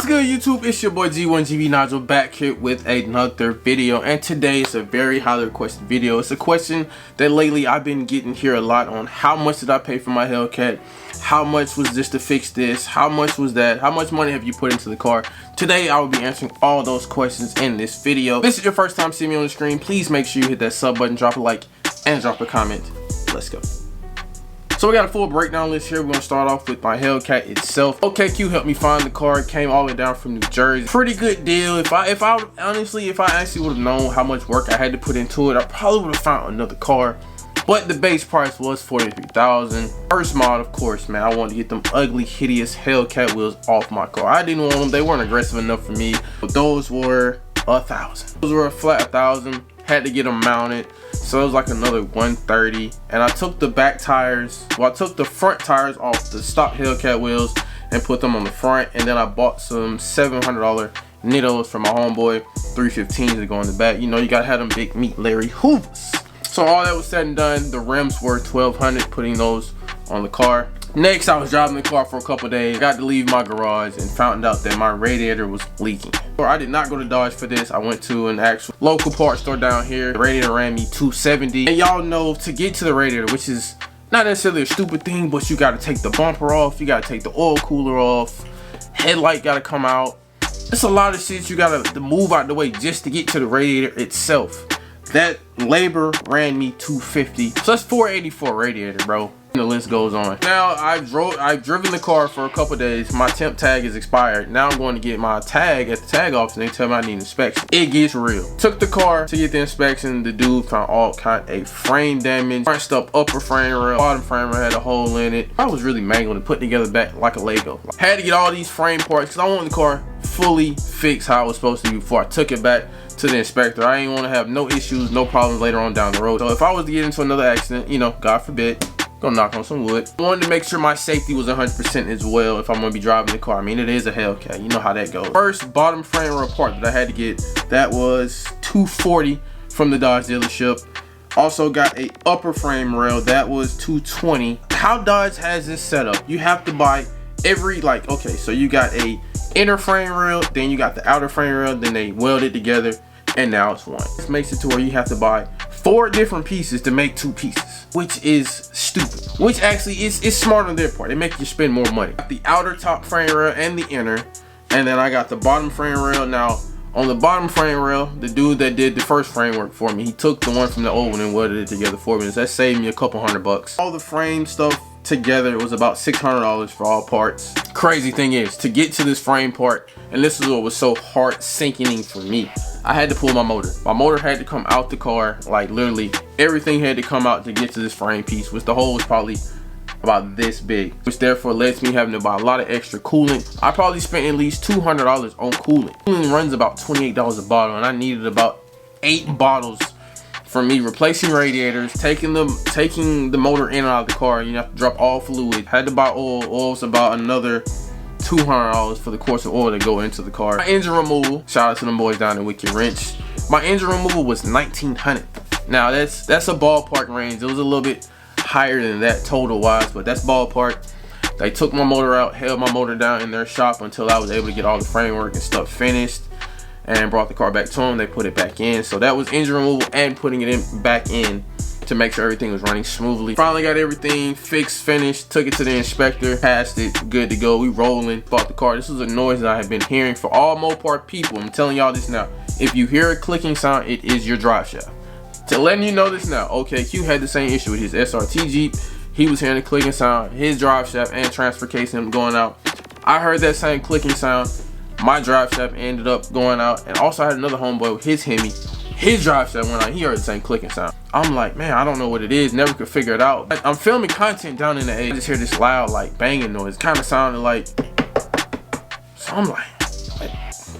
good, YouTube? It's your boy G1GB Nigel back here with another video, and today is a very highly requested video. It's a question that lately I've been getting here a lot on: how much did I pay for my Hellcat? How much was this to fix this? How much was that? How much money have you put into the car? Today I will be answering all those questions in this video. If this is your first time seeing me on the screen, please make sure you hit that sub button, drop a like, and drop a comment. Let's go. So we got a full breakdown list here. We're gonna start off with my Hellcat itself. OKQ helped me find the car. It came all the way down from New Jersey. Pretty good deal. If I actually would have known how much work I had to put into it, I probably would have found another car. But the base price was $43,000. First mod, of course, man. I wanted to get them ugly, hideous Hellcat wheels off my car. I didn't want them. They weren't aggressive enough for me. But those were $1,000. Those were a flat $1,000. Had to get them mounted, so it was like another $130. And I took the back tires, well, I took the front tires off the stock Hellcat wheels and put them on the front, and then I bought some $700 Nittos from my homeboy, 315s to go in the back. You know, you gotta have them big meat Larry Hoovers. So all that was said and done, the rims were $1,200, putting those on the car. Next, I was driving the car for a couple days. Got to leave my garage and found out that my radiator was leaking. I did not go to Dodge for this. I went to an actual local parts store down here. The radiator ran me $270. And y'all know, to get to the radiator, which is not necessarily a stupid thing, but you got to take the bumper off. You got to take the oil cooler off. Headlight got to come out. It's a lot of shit you got to move out the way just to get to the radiator itself. That labor ran me $250. So that's $480 for a radiator, bro. The list goes on. Now I've driven the car for a couple days. My temp tag is expired. Now I'm going to get my tag at the tag office, and they tell me I need inspection. It gets real. Took the car to get the inspection. The dude found all kind of frame damage, crunched up upper frame rail, bottom frame rail had a hole in it. I was really mangled and put together back like a Lego. Had to get all these frame parts because I wanted the car fully fixed how it was supposed to be before I took it back to the inspector. I didn't want to have no issues, no problems later on down the road. So if I was to get into another accident, you know, God forbid, gonna knock on some wood, I wanted to make sure my safety was 100% as well if I'm gonna be driving the car. I mean, it is a Hellcat, you know how that goes. First bottom frame rail part that I had to get, that was $240 from the Dodge dealership. Also got a upper frame rail, that was $220. How Dodge has this set up, you have to buy every, like, okay, so you got a inner frame rail, then you got the outer frame rail, then they weld it together, and now it's one. This makes it to where you have to buy 4 different pieces to make 2 pieces, which is stupid. Which actually is smart on their part. They make you spend more money. Got the outer top frame rail and the inner, and then I got the bottom frame rail. Now on the bottom frame rail, the dude that did the first framework for me, he took the one from the old one and welded it together for me. So that saved me a couple $100. All the frame stuff together, it was about $600 for all parts. Crazy thing is, to get to this frame part, and this is what was so heart sinking for me, I had to pull my motor. My motor had to come out the car, like literally everything had to come out to get to this frame piece, which the hole was probably about this big, which therefore lets me having to buy a lot of extra coolant. I probably spent at least $200 on coolant. Coolant runs about $28 a bottle, and I needed about 8 bottles for me replacing radiators, taking the motor in and out of the car. You have to drop all fluid. Had to buy oil. Oil's about another $200 for the course of oil to go into the car. My engine removal, shout out to them boys down in Wicked Wrench. My engine removal was $1,900. Now that's a ballpark range. It was a little bit higher than that total wise, but that's ballpark. They took my motor out, held my motor down in their shop until I was able to get all the framework and stuff finished, and brought the car back to them. They put it back in. So that was engine removal and putting it back in to make sure everything was running smoothly. Finally got everything fixed, finished, took it to the inspector, passed it, good to go. We rolling, bought the car. This was a noise that I have been hearing for all Mopar people. I'm telling y'all this now. If you hear a clicking sound, it is your drive shaft. To letting you know this now, OKQ had the same issue with his SRT Jeep. He was hearing a clicking sound, his drive shaft and transfer casing going out. I heard that same clicking sound. My drive shaft ended up going out, and also I had another homeboy with his Hemi. His drive shaft went out. He heard the same clicking sound. I'm like, man, I don't know what it is. Never could figure it out. I'm filming content down in the A. I just hear this loud, like, banging noise. Kind of sounded like. So I'm like,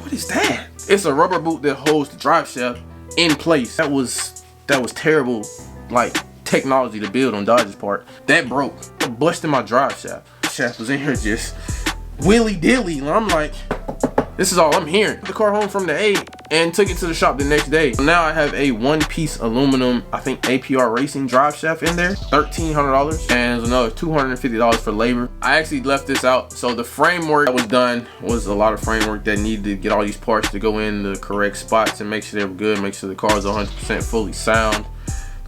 what is that? It's a rubber boot that holds the drive shaft in place. That was terrible, like, technology to build on Dodge's part. That broke. It busted my drive shaft. The shaft was in here just willy-dilly. And I'm like, this is all I'm hearing. The car home from the A, and took it to the shop the next day. Now I have a one-piece aluminum, I think APR racing drive shaft in there, $1,300, and there's another $250 for labor. I actually left this out. So the framework that was done was a lot of framework that needed to get all these parts to go in the correct spots and make sure they were good, make sure the car is 100% fully sound.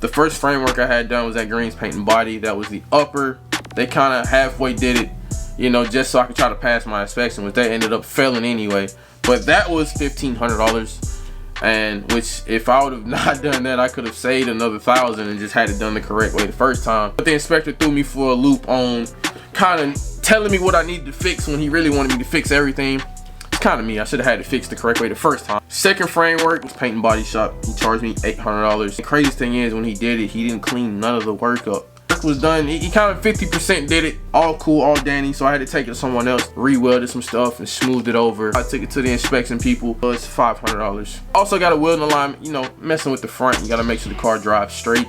The first framework I had done was at Green's Paint and Body. That was the upper. They kind of halfway did it, you know, just so I could try to pass my inspection, which they ended up failing anyway. But that was $1,500, and which if I would have not done that, I could have saved another $1,000 and just had it done the correct way the first time. But the inspector threw me for a loop on kind of telling me what I needed to fix when he really wanted me to fix everything. It's kind of me. I should have had it fixed the correct way the first time. Second framework was Paint and Body Shop. He charged me $800. The craziest thing is when he did it, he didn't clean none of the work up. Was done, he kind of 50% did it, all cool, all dandy, so I had to take it to someone else, re-welded some stuff and smoothed it over. I took it to the inspection people. It was $500. Also got a wheel alignment, you know, messing with the front, you got to make sure the car drives straight,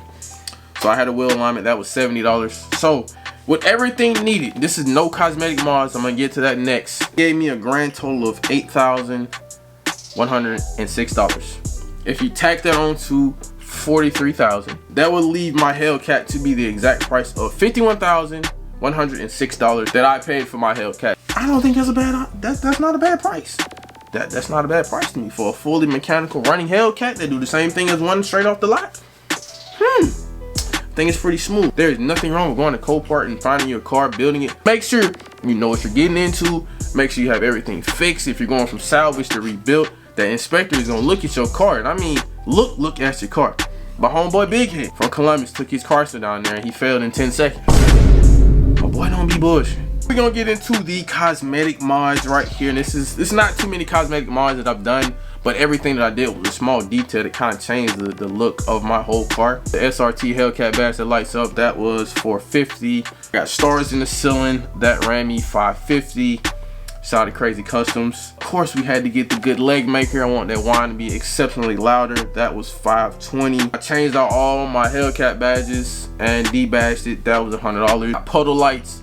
so I had a wheel alignment. That was $70. So with everything needed, this is no cosmetic mods, I'm gonna get to that next. It gave me a grand total of $8,106. if you tack that on to $43,000, that would leave my Hellcat to be the exact price of $51,106 that I paid for my Hellcat. I don't think that's a bad, that's not a bad price. That's not a bad price to me for a fully mechanical running Hellcat that do the same thing as one straight off the lot. I think it's pretty smooth. There's nothing wrong with going to Copart and finding your car, building it. Make sure you know what you're getting into. Make sure you have everything fixed. If you're going from salvage to rebuilt, the inspector is gonna look at your car, and I mean look at your car. My homeboy Big Head from Columbus took his car down there and he failed in 10 seconds. My boy don't be bullshit. We're gonna get into the cosmetic mods right here, and this is not too many cosmetic mods that I've done, but everything that I did was a small detail that kind of changed the look of my whole car. The SRT Hellcat badge that lights up, that was $450. Got stars in the ceiling, that ran me $550. Shout out to Crazy Customs. Of course, we had to get the good leg maker. I want that whine to be exceptionally louder. That was $520. I changed out all my Hellcat badges and debadged it. That was $100. Puddle lights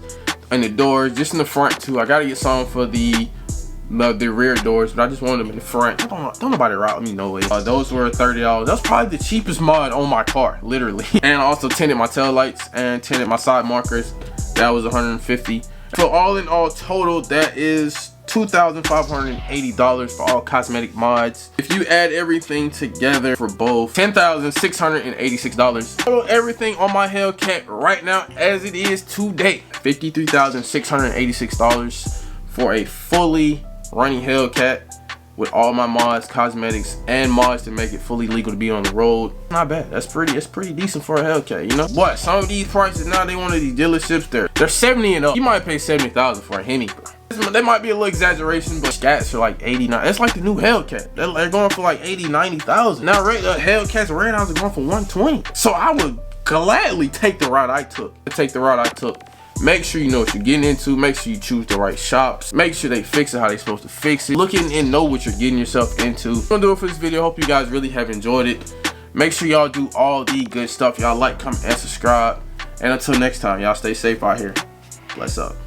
in the doors, just in the front too. I gotta get some for the rear doors, but I just wanted them in the front. Don't nobody route me no way. Those were $30. That's probably the cheapest mod on my car, literally. And I also tinted my tail lights and tinted my side markers. That was $150. So all in all total, that is $2,580 for all cosmetic mods. If you add everything together for both, $10,686. Total everything on my Hellcat right now as it is today, $53,686 for a fully running Hellcat with all my mods, cosmetics, and mods to make it fully legal to be on the road. Not bad. That's pretty decent for a Hellcat, you know? But some of these prices now, they one of these dealerships, they're 70 and up. You might pay $70,000 for a Hemi, bro. That might be a little exaggeration, but scats are like 89. That's like the new Hellcat. They're going for like 80, 90,000. Now Hellcats red eyes are going for 120. So I would gladly take the route I took. Make sure you know what you're getting into. Make sure you choose the right shops. Make sure they fix it how they're supposed to fix it. Look in and know what you're getting yourself into. I'm gonna do it for this video. Hope you guys really have enjoyed it. Make sure y'all do all the good stuff. Y'all like, comment, and subscribe. And until next time, y'all stay safe out here. Bless up.